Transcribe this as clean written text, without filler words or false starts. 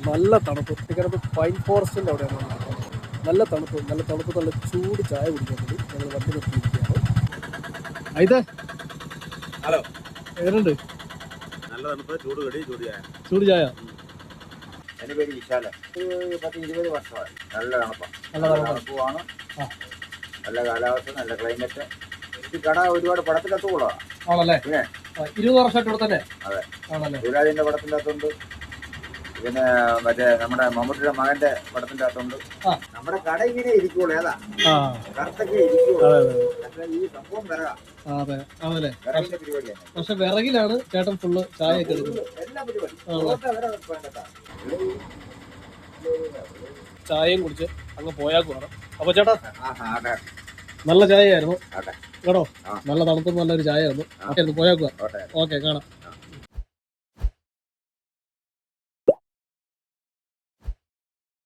നല്ല തണുപ്പ്. കുട്ടിക്കാനത്ത് പൈൻ ഫോറസ്റ്റിൻ്റെ അവിടെയാണ്. നല്ല തണുപ്പ്, നല്ല തണുപ്പ്, നല്ല ചൂട് ചായ കുടിക്കാൻ വേണ്ടി ഞങ്ങൾ വണ്ടി നിർത്തിയിരിക്കുകയാണ്. ഇത് ഹലോ, എങ്ങനെയുണ്ട്? നല്ല തണുപ്പ്, ചൂട് കടി, ചൂട് ചായ. ചൂട് ചായ. എൻ്റെ പേര് വിശാലൻ. 10-20 വർഷമായി. നല്ല തണുപ്പാണ്, നല്ല തണുപ്പുമാണ്. നല്ല കാലാവസ്ഥ, നല്ല ക്ലൈമറ്റ്. ഈ കട ഒരുപാട് പടത്തിലെത്തുള്ളതാണ്. ആണല്ലേ? പിന്നെ 20 വർഷമായിട്ട് ഇവിടെ തന്നെ. അതെ, ആണല്ലേ? ശിവരാജിന്റെ പടത്തിൻ്റെ അകത്തുണ്ട്, പിന്നെ മറ്റേ നമ്മുടെ മമ്മൂട്ടിയുടെ മകന്റെ പടത്തിന്റെ അകത്തുണ്ട്. നമ്മുടെ കട ഇങ്ങനെ ഇരിക്കുള്ളൂ, ഏതാ കറുത്തൊക്കെ ഇരിക്കുള്ളൂ. പക്ഷേ ഈ സംഭവം വിറകാ. അതെ, അതല്ലേ? വിറകിന്റെ പരിപാടിയാണ്. പക്ഷെ വിറകിലാണ് ചേട്ടൻ ഫുള്ള് ചായ ഒക്കെ എടുക്കുന്നത്. എല്ലാ പരിപാടി ചായയും കുടിച്ച് അങ്ങ് പോയാക്കുവാണ്. അപ്പൊ ചേട്ടാ, നല്ല ചായയായിരുന്നു കേട്ടോ. നല്ല തണുപ്പും നല്ലൊരു ചായയായിരുന്നു. പോയാക്കുക. ഓക്കെ, കാണാം.